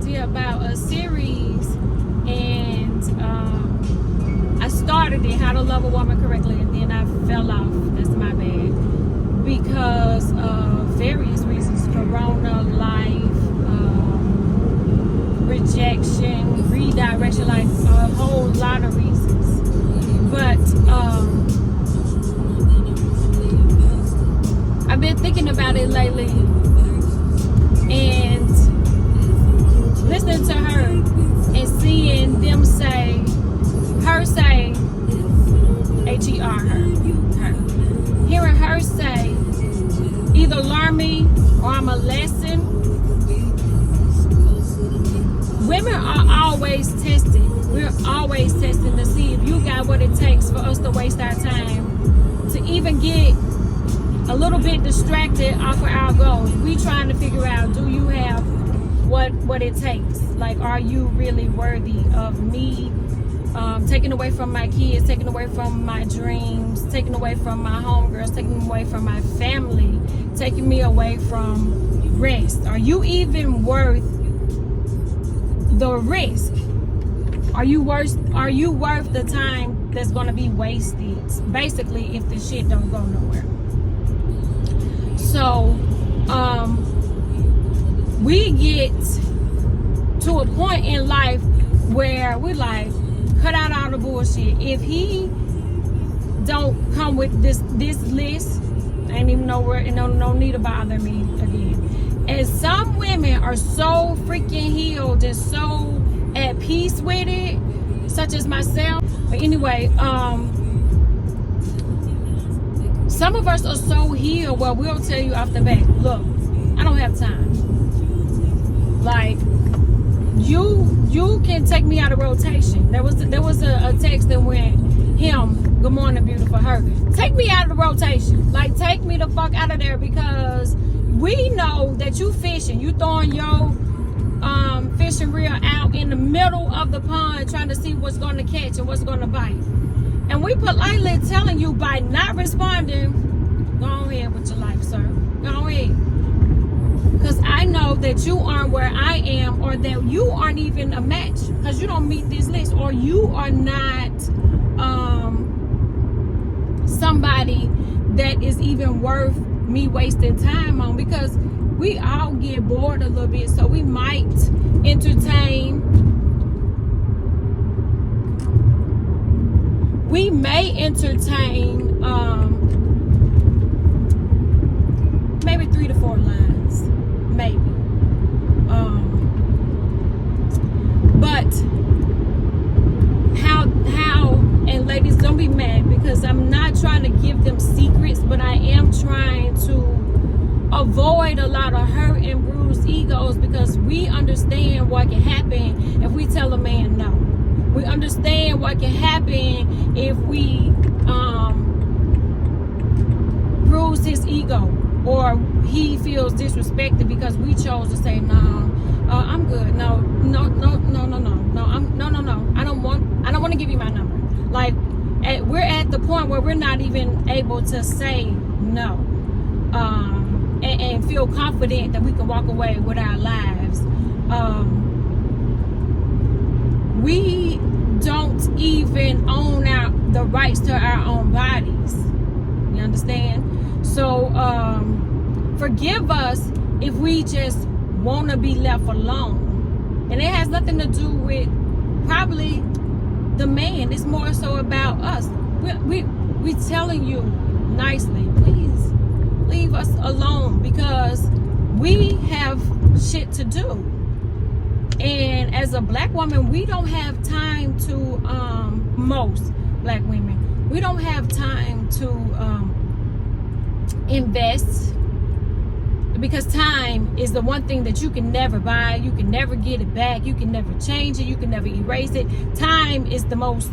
idea about a series, and I started it, How to Love a Woman Correctly, and then I fell off. That's my bad. Because of various reasons: Corona, life, rejection, redirection, like a whole lot of reasons. But I've been thinking about it lately, and listening to her and seeing them say, H-E-R, her. Hearing her say, either learn me or I'm a lesson. Women are always tested. We're always testing to see if you got what it takes for us to waste our time, to even get a little bit distracted off of our goals. We trying to figure out, do you have what it takes? Like, are you really worthy of me taking away from my kids, taking away from my dreams, taking away from my homegirls, taking away from my family, taking me away from rest? Are you even worth the risk? Are you worth the time that's going to be wasted, basically, if the shit don't go nowhere? So we get to a point in life where we like, cut out all the bullshit. If he don't come with this list, I ain't even know where, and no need to bother me again. And some women are so freaking healed and so at peace with it, such as myself. But anyway, some of us are so healed where we'll tell you off the bat, look, I don't have time. Like, you can take me out of rotation. There was a text that went, him, good morning, beautiful, her. Take me out of the rotation. Like, take me the fuck out of there, because we know that you fishing. You throwing your fishing reel out in the middle of the pond trying to see what's going to catch and what's going to bite. And we politely telling you, by not responding, go ahead with your life, sir. Go ahead. Because I know that you aren't where I am, or that you aren't even a match because you don't meet this list, or you are not somebody that is even worth me wasting time on. Because we all get bored a little bit, so we might entertain. We may entertain maybe 3 to 4 lines, maybe. But how, and ladies, don't be mad, because I'm not trying to give them secrets, but I am trying to avoid a lot of hurt and bruised egos, because we understand what can happen if we tell a man no. We understand what can happen if we bruise his ego, or he feels disrespected because we chose to say no. I'm good. No. I don't want to give you my number. Like, we're at the point where we're not even able to say no, and feel confident that we can walk away with our lives. We don't even own the rights to our own bodies. You understand? So forgive us if we just want to be left alone. And it has nothing to do with probably the man. It's more so about us. We telling you nicely, please leave us alone, because we have shit to do. And as a black woman, we don't have time to, most black women, we don't have time to invest, because time is the one thing that you can never buy. You can never get it back. You can never change it. You can never erase it. Time is the most,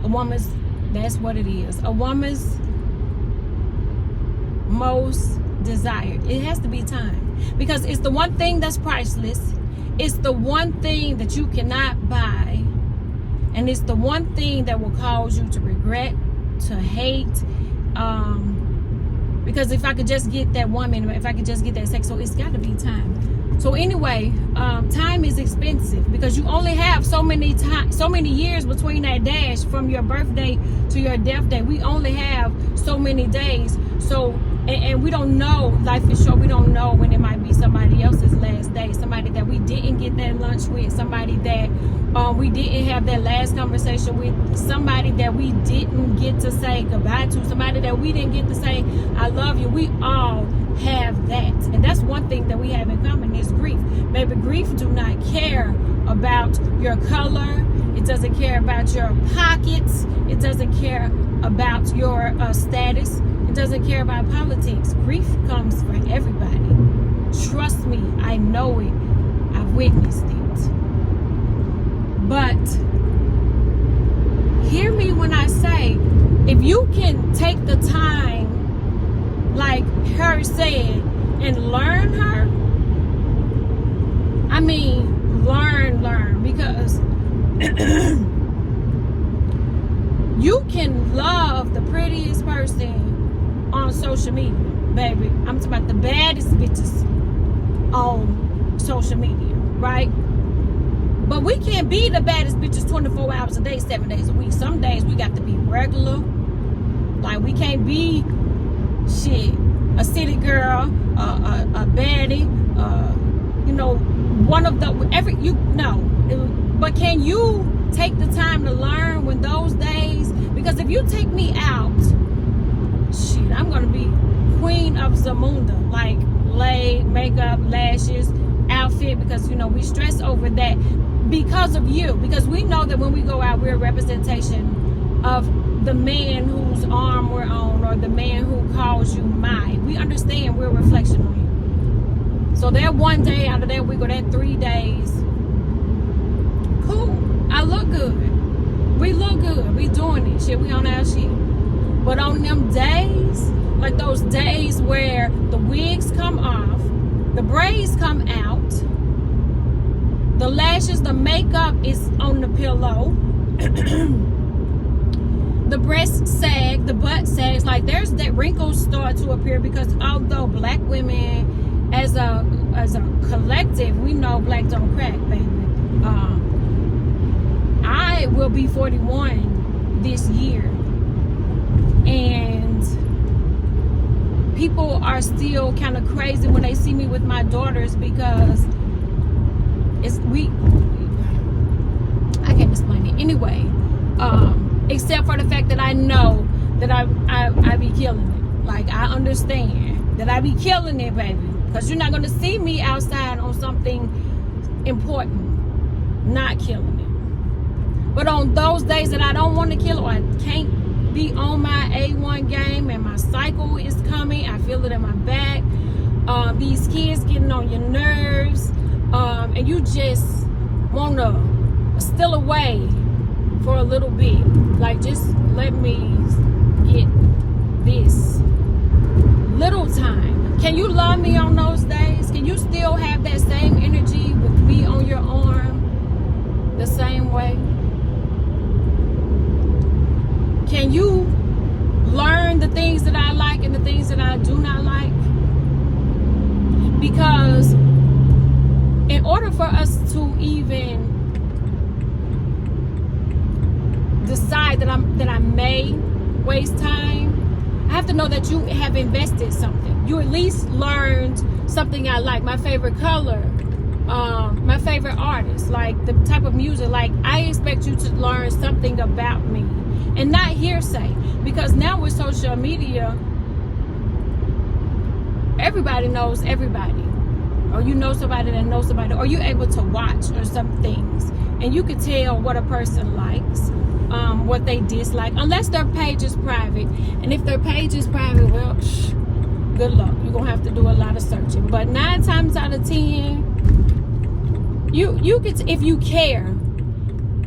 a woman's, that's what it is. A woman's most desired. It has to be time, because it's the one thing that's priceless. It's the one thing that you cannot buy. And it's the one thing that will cause you to regret, to hate. Because if I could just get that woman, if I could just get that sex, so it's got to be time. So anyway, time is expensive because you only have so many years between that dash from your birthday to your death day. We only have so many days. So, and we don't know, life is short. We don't know when it might be somebody else's last day, somebody that we didn't get that lunch with, somebody that we didn't have that last conversation with, somebody that we didn't get to say goodbye to, somebody that we didn't get to say I love you. We all have that, and that's one thing that we have in common is grief. Baby, grief do not care about your color. It doesn't care about your pockets. It doesn't care about your status. It doesn't care about politics. Grief comes for everybody. Trust me, I know it. I've witnessed it. But hear me when I say, if you can take the time, like her said, and learn her, I mean, learn, because you can love the prettiest person on social media, baby. I'm talking about the baddest bitches on social media, right? But we can't be the baddest bitches 24 hours a day, 7 days a week. Some days we got to be regular. Like, we can't be a city girl, a baddie, you know, one of the but can you take the time to learn when those days, because if you take me out, I'm gonna be queen of Zamunda, like laid, makeup, lashes, outfit, because you know we stress over that because of you, because we know that when we go out, we're a representation of the man whose arm we're on, or the man who calls you mine. We understand we're a reflection of you. So that one day out of that week, or that 3 days, cool. I look good. We look good. We doing it. Shit, we on our shit. But on them days, like those days where the wigs come off, the braids come out, the lashes, the makeup is on the pillow, the breasts sag, the butt sags, like there's that wrinkles start to appear, because although black women as a collective, we know black don't crack, baby. I will be 41 this year, and people are still kind of crazy when they see me with my daughters, because I can't explain it anyway, except for the fact that I know that I be killing it. Like, I understand that I be killing it, baby, because you're not going to see me outside on something important not killing it. But on those days that I don't want to kill, or I can't be on my A1 game and my cycle is coming, I feel it in my back, these kids getting on your nerves, and you just want to steal away for a little bit, like, just let me get this little time. Can you love me on those days? Can you still have that same energy with me on your arm the same way? Can you learn the things that I like and the things that I do not like? Because in order for us to even decide that I may waste time, I have to know that you have invested something. You at least learned something I like, my favorite color, my favorite artist, like the type of music. Like, I expect you to learn something about me, and not hearsay, because now with social media, everybody knows everybody, or you know somebody that knows somebody, or you're able to watch or some things, and you can tell what a person likes, what they dislike, unless their page is private. And if their page is private, well, good luck. You're gonna have to do a lot of searching. But 9 times out of 10, you could, if you care.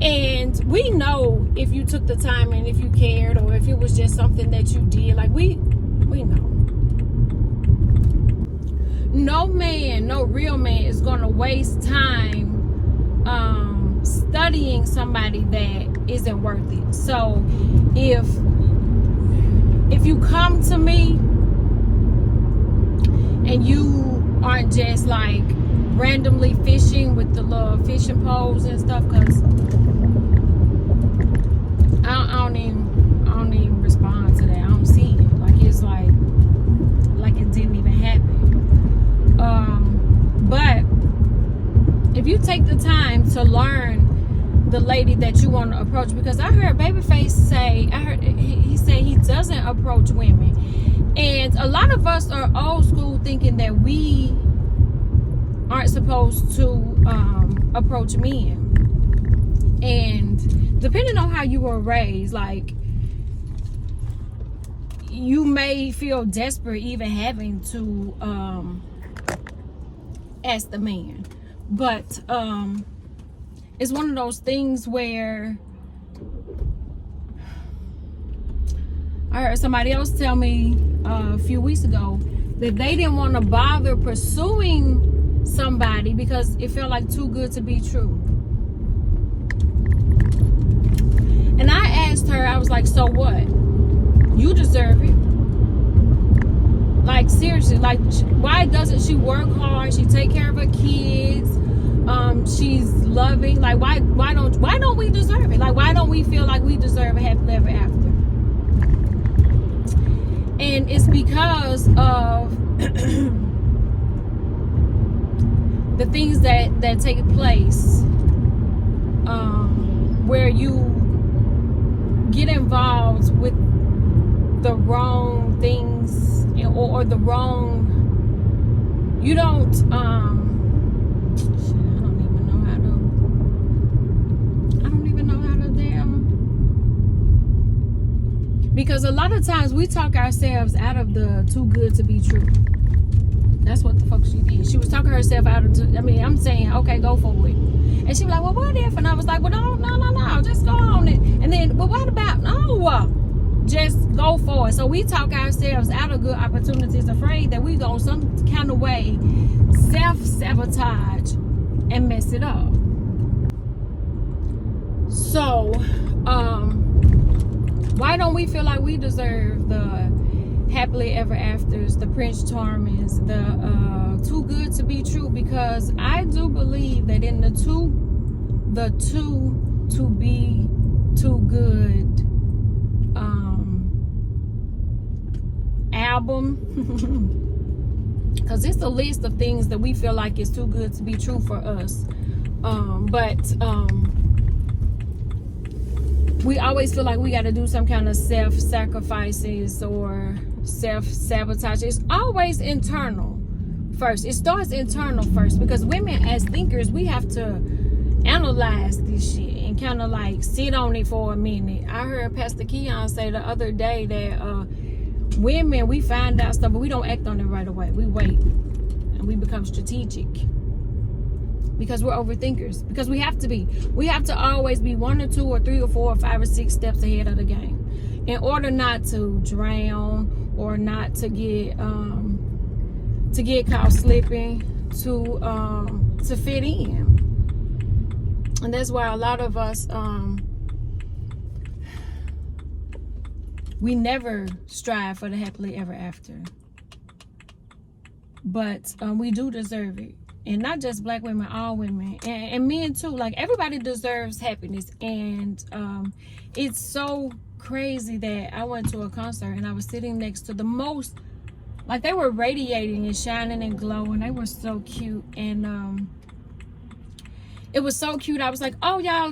And we know if you took the time and if you cared, or if it was just something that you did. Like, we know. No man, no real man is gonna waste time studying somebody that isn't worth it. So if you come to me and you aren't just like randomly fishing with the little fishing poles and stuff, because I don't even respond to that. I don't see it. Like it's like it didn't even happen. But if you take the time to learn the lady that you want to approach, because I heard Babyface say, he said he doesn't approach women, and a lot of us are old school thinking that we aren't supposed to approach men. And depending on how you were raised, like, you may feel desperate even having to ask the man. But it's one of those things where I heard somebody else tell me a few weeks ago that they didn't want to bother pursuing somebody because it felt like too good to be true. And I asked her, I was like, so what? You deserve it. Like, seriously, like, why doesn't she work hard? She take care of her kids. She's loving. Like, why don't we deserve it? Like, why don't we feel like we deserve a happily ever after? And it's because of the things that take place, where you get involved with the wrong things, or the wrong, you don't because a lot of times we talk ourselves out of the too good to be true. That's what the fuck she did. She was talking herself out of, I'm saying, okay, go for it. And she was like, well, what if? And I was like, well, no, just go on it. And then, well, what about? No, just go for it. So we talk ourselves out of good opportunities, afraid that we go some kind of way self-sabotage and mess it up. So, why don't we feel like we deserve the happily ever afters, the Prince Charmings, the too good to be true? Because I do believe that in the too to be too good album, because it's a list of things that we feel like is too good to be true for us, but we always feel like we got to do some kind of self-sacrifices or self-sabotage. It's always internal first. It starts internal first, because women as thinkers, we have to analyze this shit and kind of like sit on it for a minute. I heard Pastor Keon say the other day that women, we find out stuff, but we don't act on it right away. We wait and we become strategic. Because we're overthinkers. Because we have to be. We have to always be 1 or 2 or 3 or 4 or 5 or 6 steps ahead of the game, in order not to drown or not to get caught slipping, to fit in. And that's why a lot of us we never strive for the happily ever after. But we do deserve it. And not just black women, all women, and men too. Like, everybody deserves happiness. And it's so crazy that I went to a concert and I was sitting next to the most, like, they were radiating and shining and glowing. They were so cute. And it was so cute. I was like, oh, y'all,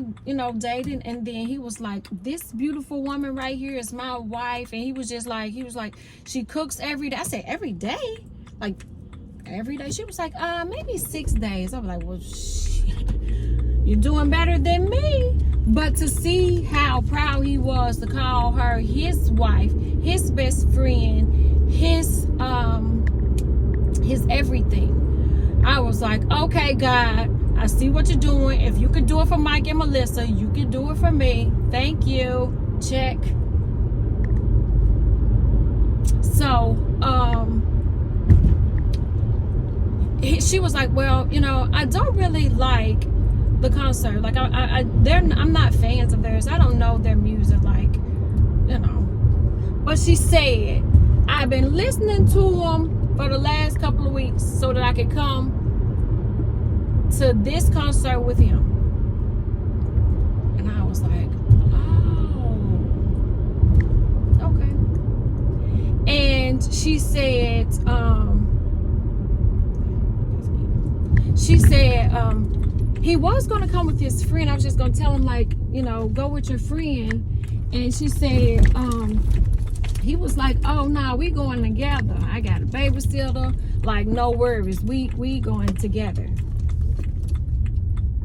dating? And then he was like, this beautiful woman right here is my wife. And he was like, she cooks every day. I said, every day? Like, every day? She was like, maybe 6 days. I was like, well, shit, you're doing better than me. But to see how proud he was to call her his wife, his best friend, his everything, I was like, okay, God, I see what you're doing. If you could do it for Mike and Melissa, you could do it for me. Thank you. Check. So, she was like, well, I don't really like the concert. Like, I'm not fans of theirs. I don't know their music, like, But she said, I've been listening to them for the last couple of weeks so that I could come to this concert with him. And I was like, oh, okay. And she said, he was going to come with his friend. I was just going to tell him, like, you know, go with your friend. And she said, he was like, oh, nah, we going together. I got a babysitter. Like, no worries. We going together.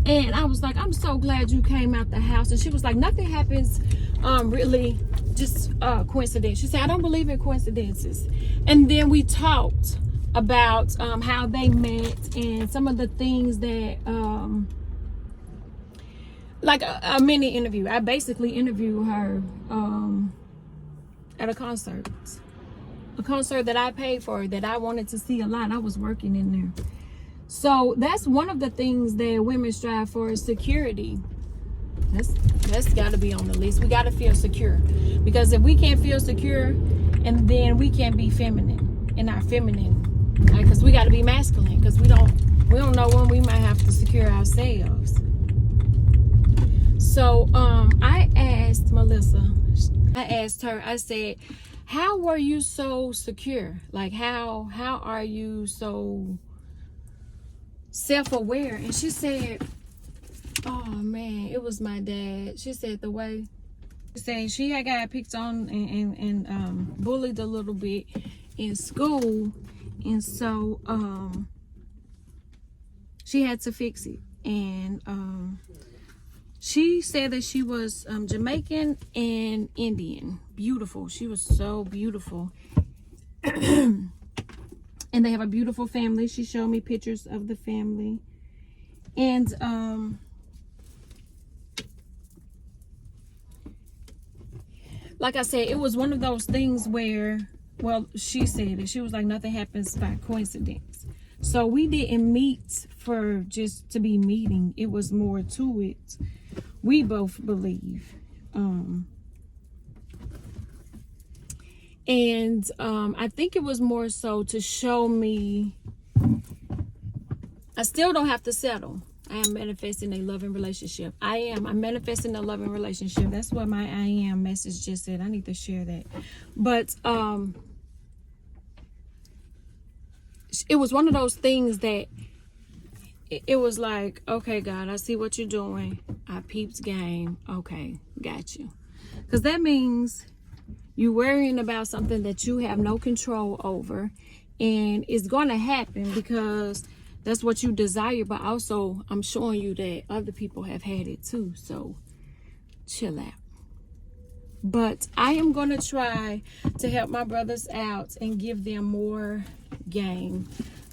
And I was like, I'm so glad you came out the house. And she was like, nothing happens really just coincidence. She said, I don't believe in coincidences. And then we talked about how they met and some of the things that like a mini interview. I basically interviewed her at a concert that I paid for, that I wanted to see a lot. I was working in there. So that's one of the things that women strive for, is security. That's got to be on the list. We got to feel secure, because if we can't feel secure, and then we can't be feminine in our feminine, right? Because we got to be masculine, because we don't know when we might have to secure ourselves. So I asked Melissa, I said, how were you so secure? Like, how are you so self-aware? And she said, oh man, it was my dad. She said the way, she said she had got picked on and bullied a little bit in school, and so she had to fix it. And she said that she was Jamaican and Indian. Beautiful. She was so beautiful. And they have a beautiful family. She showed me pictures of the family. And like I said, it was one of those things where, well, she said it. She was like, nothing happens by coincidence. So we didn't meet for just to be meeting. It was more to it. We both believe. And I think it was more so to show me I still don't have to settle. I am manifesting a loving relationship. I'm manifesting a loving relationship. That's what my I am message just said. I need to share that. But it was one of those things that it was like, okay, God, I see what you're doing. I peeped game. Okay, got you. Because that means you're worrying about something that you have no control over, and it's going to happen because that's what you desire. But also, I'm showing you that other people have had it too. So chill out. But I am going to try to help my brothers out and give them more game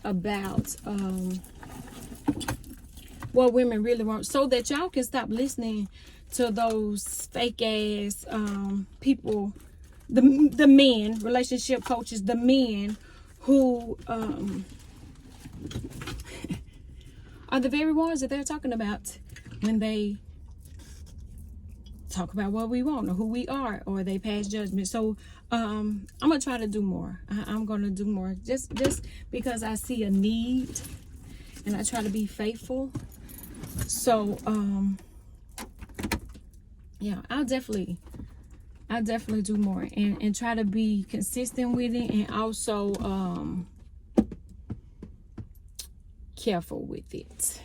about what women really want, so that y'all can stop listening to those fake ass people, the men, relationship coaches, the men who are the very ones that they're talking about when they talk about what we want or who we are, or they pass judgment. So I'm gonna try to do more. I'm gonna do more just because I see a need, and I try to be faithful. So yeah, I'll definitely do more and try to be consistent with it, and also careful with it.